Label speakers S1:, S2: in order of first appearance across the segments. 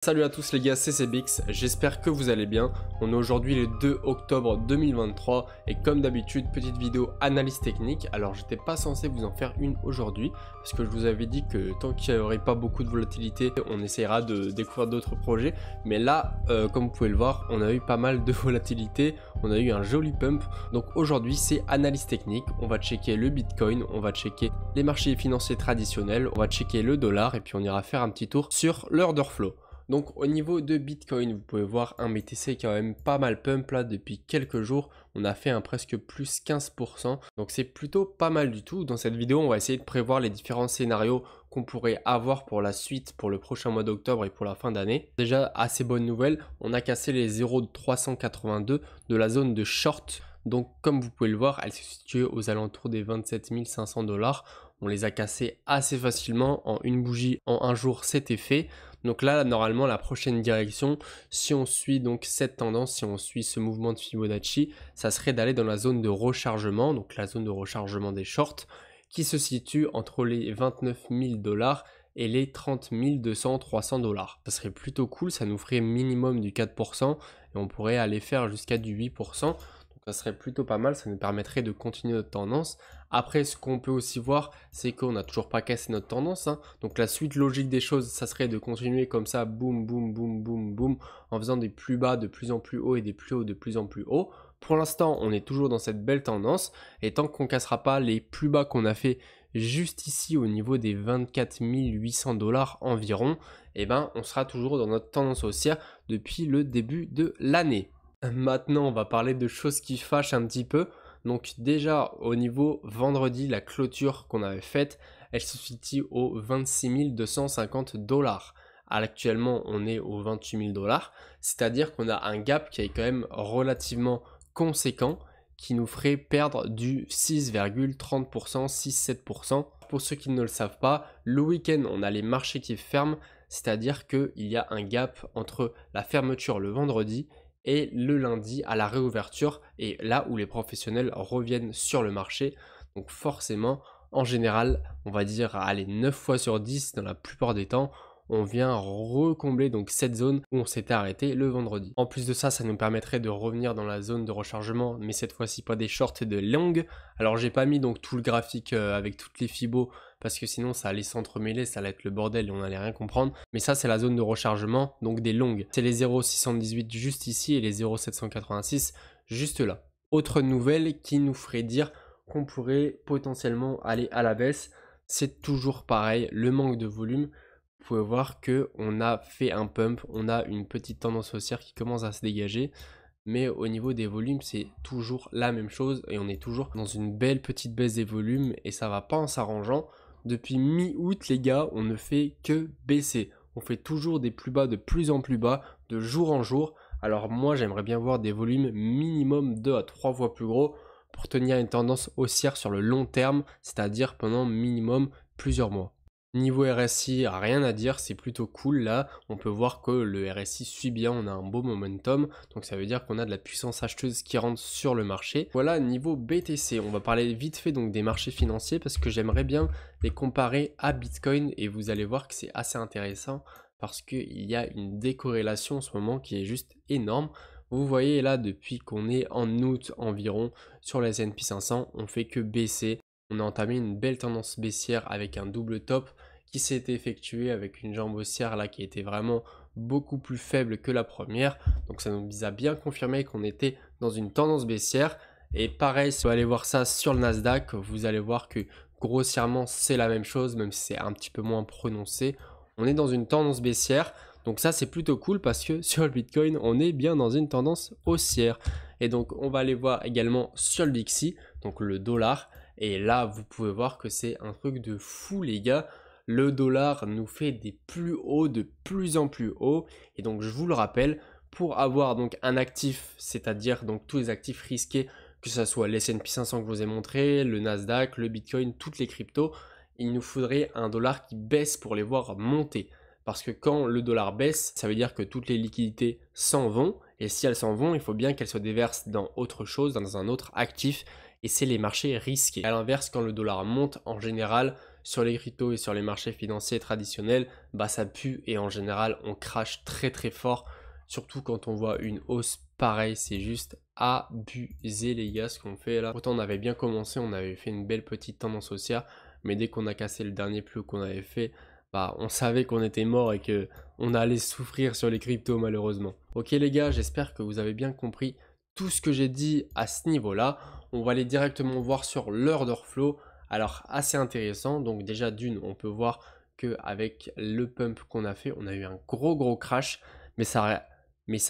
S1: Salut à tous les gars, c'est Cbix, j'espère que vous allez bien. On est aujourd'hui le 2 octobre 2023 et comme d'habitude, petite vidéo analyse technique. Alors j'étais pas censé vous en faire une aujourd'hui parce que je vous avais dit que tant qu'il n'y aurait pas beaucoup de volatilité, on essaiera de découvrir d'autres projets. Mais là, comme vous pouvez le voir, on a eu pas mal de volatilité, on a eu un joli pump. Donc aujourd'hui c'est analyse technique, on va checker le Bitcoin, on va checker les marchés financiers traditionnels, on va checker le dollar et puis on ira faire un petit tour sur l'order flow. Donc au niveau de Bitcoin, vous pouvez voir un BTC qui a quand même pas mal pump là depuis quelques jours. On a fait un presque plus 15%. Donc c'est plutôt pas mal du tout. Dans cette vidéo, on va essayer de prévoir les différents scénarios qu'on pourrait avoir pour la suite, pour le prochain mois d'octobre et pour la fin d'année. Déjà, assez bonne nouvelle, on a cassé les 0,382 de la zone de short. Donc comme vous pouvez le voir, elle se situe aux alentours des 27 500 $. On les a cassés assez facilement en une bougie, en un jour, c'était fait. Donc là, normalement, la prochaine direction, si on suit donc cette tendance, si on suit ce mouvement de Fibonacci, ça serait d'aller dans la zone de rechargement, donc la zone de rechargement des shorts, qui se situe entre les 29 000 $ et les 30 200, 300 $. Ça serait plutôt cool, ça nous ferait minimum du 4% et on pourrait aller faire jusqu'à du 8%. Ça serait plutôt pas mal, ça nous permettrait de continuer notre tendance. Après, ce qu'on peut aussi voir, c'est qu'on n'a toujours pas cassé notre tendance. Donc la suite logique des choses, ça serait de continuer comme ça, boum, boum, boum, boum, boum, en faisant des plus bas de plus en plus haut et des plus hauts de plus en plus haut. Pour l'instant, on est toujours dans cette belle tendance. Et tant qu'on ne cassera pas les plus bas qu'on a fait juste ici au niveau des 24 800 $ environ, eh ben, on sera toujours dans notre tendance haussière depuis le début de l'année. Maintenant, on va parler de choses qui fâchent un petit peu. Donc déjà, au niveau vendredi, la clôture qu'on avait faite, elle se situe aux 26 250 $. Actuellement, on est aux 28 000 $. C'est-à-dire qu'on a un gap qui est quand même relativement conséquent, qui nous ferait perdre du 6,30%, 6-7%. Pour ceux qui ne le savent pas, le week-end, on a les marchés qui ferment, c'est-à-dire qu'il y a un gap entre la fermeture le vendredi et le lundi à la réouverture et là où les professionnels reviennent sur le marché. Donc forcément, en général, on va dire allez 9 fois sur 10 dans la plupart des temps, on vient recombler donc cette zone où on s'était arrêté le vendredi. En plus de ça, ça nous permettrait de revenir dans la zone de rechargement, mais cette fois-ci pas des shorts et de longues. Alors j'ai pas mis donc tout le graphique avec toutes les fibos parce que sinon ça allait s'entremêler, ça allait être le bordel et on allait rien comprendre. Mais ça c'est la zone de rechargement, donc des longues. C'est les 0,618 juste ici et les 0,786 juste là. Autre nouvelle qui nous ferait dire qu'on pourrait potentiellement aller à la baisse, c'est toujours pareil, le manque de volume. Vous pouvez voir que on a fait un pump, on a une petite tendance haussière qui commence à se dégager, mais au niveau des volumes c'est toujours la même chose et on est toujours dans une belle petite baisse des volumes et ça va pas en s'arrangeant. Depuis mi-août les gars, on ne fait que baisser, on fait toujours des plus bas de plus en plus bas de jour en jour. Alors moi j'aimerais bien voir des volumes minimum 2 à 3 fois plus gros pour tenir une tendance haussière sur le long terme, c'est-à-dire pendant minimum plusieurs mois. Niveau RSI, rien à dire, c'est plutôt cool là, on peut voir que le RSI suit bien, on a un beau momentum, donc ça veut dire qu'on a de la puissance acheteuse qui rentre sur le marché. Voilà, niveau BTC, on va parler vite fait donc des marchés financiers parce que j'aimerais bien les comparer à Bitcoin et vous allez voir que c'est assez intéressant parce qu'il y a une décorrélation en ce moment qui est juste énorme. Vous voyez là, depuis qu'on est en août environ sur la S&P 500, on fait que baisser. On a entamé une belle tendance baissière avec un double top qui s'est effectué avec une jambe haussière là qui était vraiment beaucoup plus faible que la première. Donc ça nous a bien confirmé qu'on était dans une tendance baissière. Et pareil, si vous allez voir ça sur le Nasdaq, vous allez voir que grossièrement c'est la même chose, même si c'est un petit peu moins prononcé. On est dans une tendance baissière. Donc ça c'est plutôt cool parce que sur le Bitcoin on est bien dans une tendance haussière. Et donc on va aller voir également sur le DXY, donc le dollar. Et là, vous pouvez voir que c'est un truc de fou, les gars. Le dollar nous fait des plus hauts de plus en plus haut. Et donc, je vous le rappelle, pour avoir donc un actif, c'est-à-dire donc tous les actifs risqués, que ce soit l'S&P 500 que je vous ai montré, le Nasdaq, le Bitcoin, toutes les cryptos, il nous faudrait un dollar qui baisse pour les voir monter. Parce que quand le dollar baisse, ça veut dire que toutes les liquidités s'en vont. Et si elles s'en vont, il faut bien qu'elles se déversent dans autre chose, dans un autre actif. Et c'est les marchés risqués. À l'inverse, quand le dollar monte, en général, sur les cryptos et sur les marchés financiers traditionnels, bah ça pue et en général on crache très très fort, surtout quand on voit une hausse pareille. C'est juste abusé les gars ce qu'on fait là. Pourtant on avait bien commencé, on avait fait une belle petite tendance haussière, mais dès qu'on a cassé le dernier plus haut qu'on avait fait, bah on savait qu'on était mort et que on allait souffrir sur les cryptos malheureusement. Ok les gars, j'espère que vous avez bien compris tout ce que j'ai dit à ce niveau-là. On va aller directement voir sur l'order flow. Alors assez intéressant, donc déjà d'une, on peut voir qu'avec le pump qu'on a fait, on a eu un gros crash, mais ça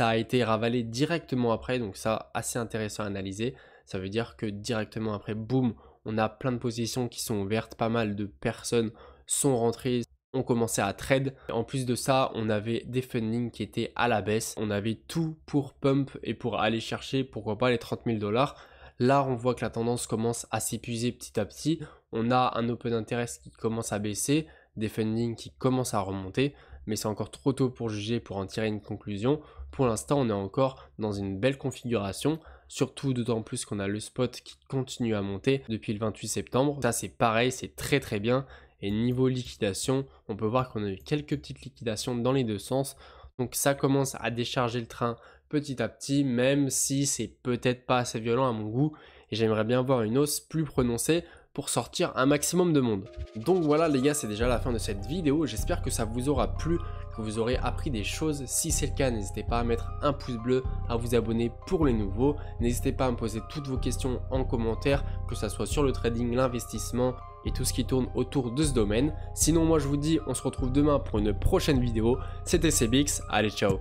S1: a été ravalé directement après, donc ça assez intéressant à analyser. Ça veut dire que directement après, boum, on a plein de positions qui sont ouvertes, pas mal de personnes sont rentrées, ont commencé à trade. En plus de ça, on avait des fundings qui étaient à la baisse. On avait tout pour pump et pour aller chercher, pourquoi pas les 30 000 $. Là, on voit que la tendance commence à s'épuiser petit à petit. On a un open interest qui commence à baisser, des fundings qui commencent à remonter, mais c'est encore trop tôt pour juger, pour en tirer une conclusion. Pour l'instant, on est encore dans une belle configuration, surtout d'autant plus qu'on a le spot qui continue à monter depuis le 28 septembre. Ça, c'est pareil, c'est très bien. Et niveau liquidation, on peut voir qu'on a eu quelques petites liquidations dans les deux sens. Donc ça commence à décharger le train petit à petit, même si c'est peut-être pas assez violent à mon goût. Et j'aimerais bien voir une hausse plus prononcée pour sortir un maximum de monde. Donc voilà les gars, c'est déjà la fin de cette vidéo. J'espère que ça vous aura plu, que vous aurez appris des choses. Si c'est le cas, n'hésitez pas à mettre un pouce bleu, à vous abonner pour les nouveaux. N'hésitez pas à me poser toutes vos questions en commentaire, que ce soit sur le trading, l'investissement et tout ce qui tourne autour de ce domaine. Sinon moi je vous dis, on se retrouve demain pour une prochaine vidéo. C'était CBX, allez ciao.